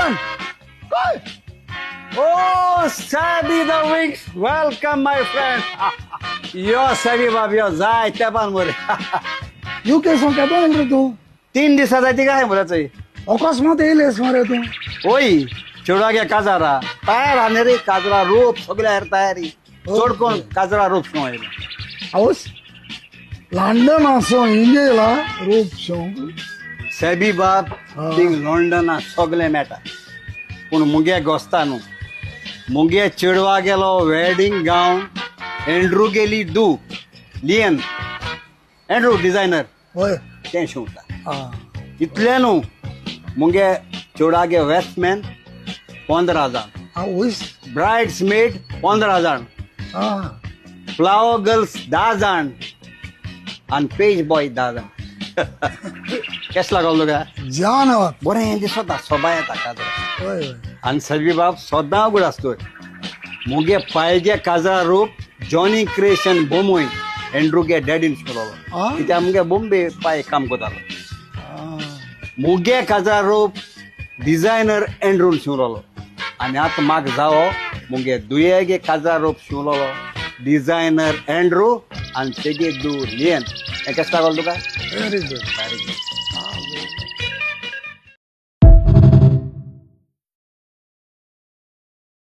Ivan! काय? Oh, Sabi the Wings, welcome my friend. Yo, Sabi बाब यो जाय त्या पान मोरे. येऊ केस केव्हा येईल रे तू 3 दिवसाचा ती काय मुलाचं अकस्मात येईलस मरे तू होय चेडवा घ्या काजारा तयार आने रे काजरा रूप सगळ्या तयारी चोडकोण काजरा रूप सोय आवस लंडन असो इंडियाला रूप शोंग सभी बाप हा. थिंग लंडन सगळे मेटा पूण मुगे गोस्ता न्हू मुगे चेडवा गेलो वेडिंग गावन एंड्रू गेली दू लियन एंड्रू डिझायनर होय तें शिवता हा इतले न्हू मुगे चेडवागे वेस्टमॅन 15,000 आवस ब्राइड्स मेड 15,000 हा फ्लावर गर्ल्स 10 जाण आणि पेज बॉय 10 जाण केस लागलो तुका जान आवात बरें दिसता सोबा येता काजरा होय होय आणि सगळी बाब सोदां उगड आसतोय मुगे पायगे काजरा रूप जॉनी क्रिएशन बोमोय एंड्रूगे डॅडीन शिकलो आ? कित्याक मुगे बॉम्बे पाय काम करतालो हा. मुगे काजरा रूप डिझायनर एंड्रून शिवलोलो आणि आतां म्हाका जावो मुगे दुयेगे काजरा रूप शिवलोलो डिझायनर एंड्रू आणि तेगे दू लियन हें कशें लागलो तुका Very good. Very good.